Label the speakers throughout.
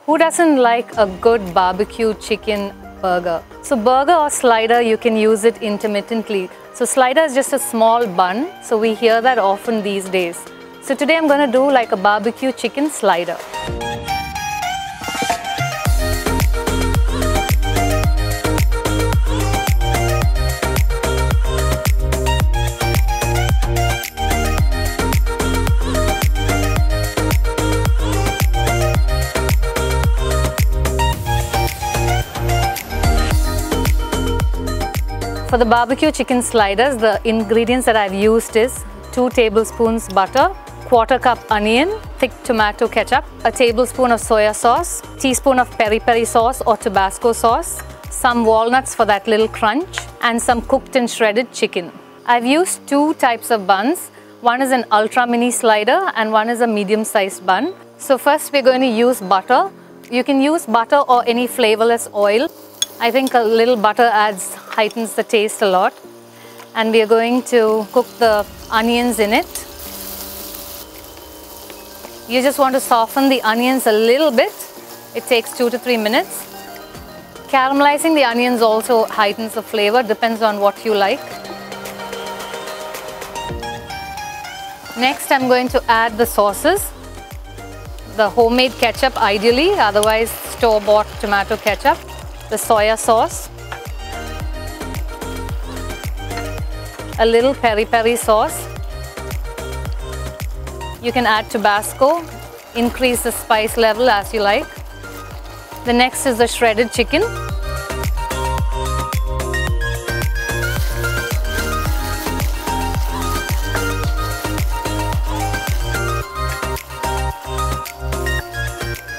Speaker 1: Who doesn't like a good barbecue chicken burger? So burger or slider, you can use it intermittently. So slider is just a small bun, so we hear that often these days. So today I'm going to do like a barbecue chicken slider. For the barbecue chicken sliders, the ingredients that I've used is 2 tablespoons butter, 1/4 cup onion, thick tomato ketchup, a tablespoon of soya sauce, teaspoon of peri-peri sauce or Tabasco sauce, some walnuts for that little crunch, and some cooked and shredded chicken. I've used 2 types of buns. One is an ultra mini slider and one is a medium-sized bun. So first we're going to use butter. You can use butter or any flavorless oil. I think a little butter heightens the taste a lot. And we are going to cook the onions in it. You just want to soften the onions a little bit. It takes 2 to 3 minutes. Caramelizing the onions also heightens the flavor, depends on what you like. Next I'm going to add the sauces. The homemade ketchup ideally, otherwise store-bought tomato ketchup. The soya sauce, a little peri-peri sauce. You can add Tabasco, increase the spice level as you like. The next is the shredded chicken.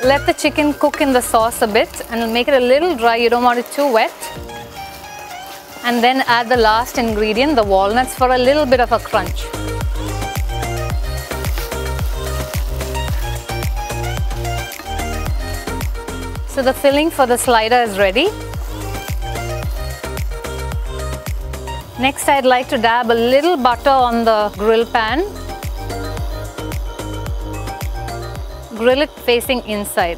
Speaker 1: Let the chicken cook in the sauce a bit and make it a little dry. You don't want it too wet. And then add the last ingredient, the walnuts, for a little bit of a crunch. So the filling for the slider is ready. Next, I'd like to dab a little butter on the grill pan. Grill it facing inside.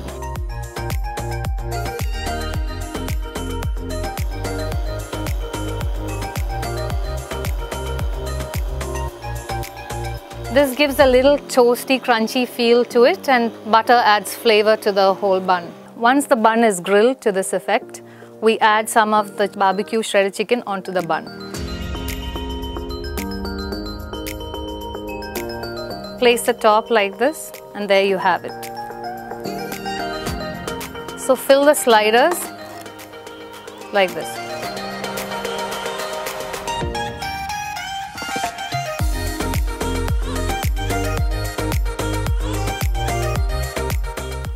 Speaker 1: This gives a little toasty, crunchy feel to it, and butter adds flavor to the whole bun. Once the bun is grilled to this effect, we add some of the barbecue shredded chicken onto the bun. Place the top like this, and there you have it. So fill the sliders like this.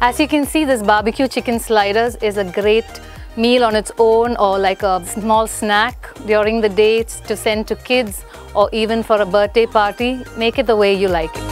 Speaker 1: As you can see, this barbecue chicken sliders is a great meal on its own, or like a small snack during the day to send to kids, or even for a birthday party. Make it the way you like it.